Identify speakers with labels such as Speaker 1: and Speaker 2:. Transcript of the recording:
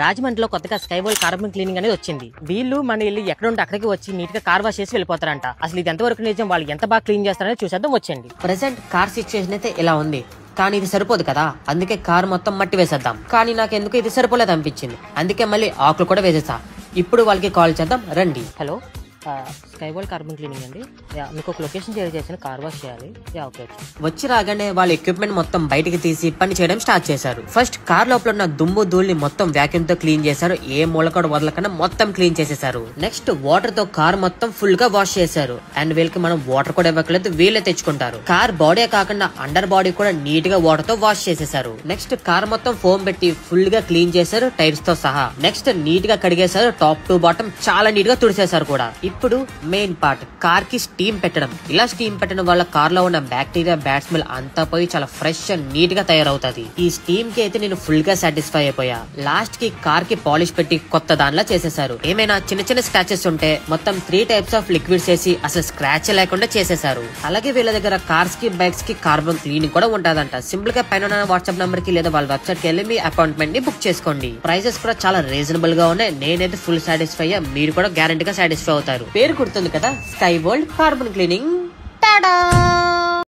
Speaker 1: రాజమండ్రిలో కొత్తగా sky world carbon cleaning అనేది వచ్చింది. వీళ్ళు మన ఇల్లు ఎక్కడ ఉంటే అక్కడికి వచ్చి నీట్ గా కార్ వాష్ చేసి వెళ్ళిపోతారంట. అసలు ఇది ఎంతవరకు నిజం, వాళ్ళు ఎంత బాగా క్లీన్ చేస్తారని చూసేద్దాం వచ్చండి.
Speaker 2: ప్రెసెంట్ కార్ సిచ్యువేషన్ అయితే ఇలా ఉంది, కానీ ఇది సరిపోదు కదా, అందుకే కార్ మొత్తం మట్టి వేసేద్దాం. కానీ నాకు ఎందుకు ఇది సరిపోలేదు అనిపించింది, అందుకే మళ్ళీ ఆకులు కూడా వేసేసా. ఇప్పుడు వాళ్ళకి కాల్ చేద్దాం రండి.
Speaker 1: Hello, sky world carbon cleaning అండి. మీకు ఒక లొకేషన్ షేర్ చేసిన కార్ వాష్ చేయాలి. ఓకే.
Speaker 2: వచ్చి రాగానే వాళ్ళ ఎక్విప్మెంట్ మొత్తం బయటికి తీసి పని చేయడం స్టార్ట్ చేశారు. ఫస్ట్ కార్ లోపల ఉన్న దుమ్ము ధూళిని మొత్తం వ్యాక్యూమ్ తో క్లీన్ చేశారు. ఏ మూలకడ వదలకుండా మొత్తం క్లీన్ చేసేసారు. నెక్స్ట్ వాటర్ తో కార్ మొత్తం ఫుల్ గా వాష్ చేశారు. అండ్ వీళ్ళకి మనం వాటర్ కూడా ఇవ్వట్లేదు, వీళ్ళే తెచ్చుకుంటారు. కార్ బాడీ కాకుండా అండర్ బాడీ కూడా నీట్ గా వాటర్ తో వాష్ చేసేసారు. నెక్స్ట్ కార్ మొత్తం ఫోమ్ పెట్టి ఫుల్ గా క్లీన్ చేశారు, టైర్స్ తో సహా. నెక్స్ట్ నీట్ గా కడిగేశారు, టాప్ టు బాటమ్ చాలా నీట్ గా తుడిసేశారు కూడా. ఇప్పుడు మెయిన్ పార్ట్, కార్ కి స్టీమ్ పెట్టడం. ఇలా స్టీమ్ పెట్టడం వల్ల కార్ లో ఉన్న బ్యాక్టీరియా, బ్యాడ్ స్మెల్ అంతా పోయి చాలా ఫ్రెష్ అండ్ నీట్ గా తయారవుతుంది. ఈ స్టీమ్ కి అయితే నేను ఫుల్ గా సాటిస్ఫై అయిపోయా. లాస్ట్ కి కార్ కి పాలిష్ పెట్టి కొత్త దానిలా చేసేసారు. ఏమైనా చిన్న చిన్న స్క్రాచెస్ ఉంటే మొత్తం 3 టైప్స్ ఆఫ్ లిక్విడ్స్ వేసి అసలు స్క్రాచ్ లేకుండా చేసేసారు. అలాగే వీళ్ళ దగ్గర కార్స్ కి, బైక్స్ కి కార్బన్ క్లీనింగ్ కూడా ఉంటదంట. సింపుల్ గా పైన వాట్సాప్ నంబర్ కి లేదా వాళ్ళ వెబ్సైట్ కి వెళ్ళి మీ అపాయింట్మెంట్ ని బుక్ చేసుకోండి. ప్రైసెస్ కూడా చాలా రీజనబుల్ గా ఉన్నాయి. నేనైతే ఫుల్ సాటిస్ఫై అయ్యా, మీరు కూడా గ్యారంటీగా సాటిస్ఫై అవుతారు. పేరు గుర్తుంది కదా, sky world carbon cleaning. Tada!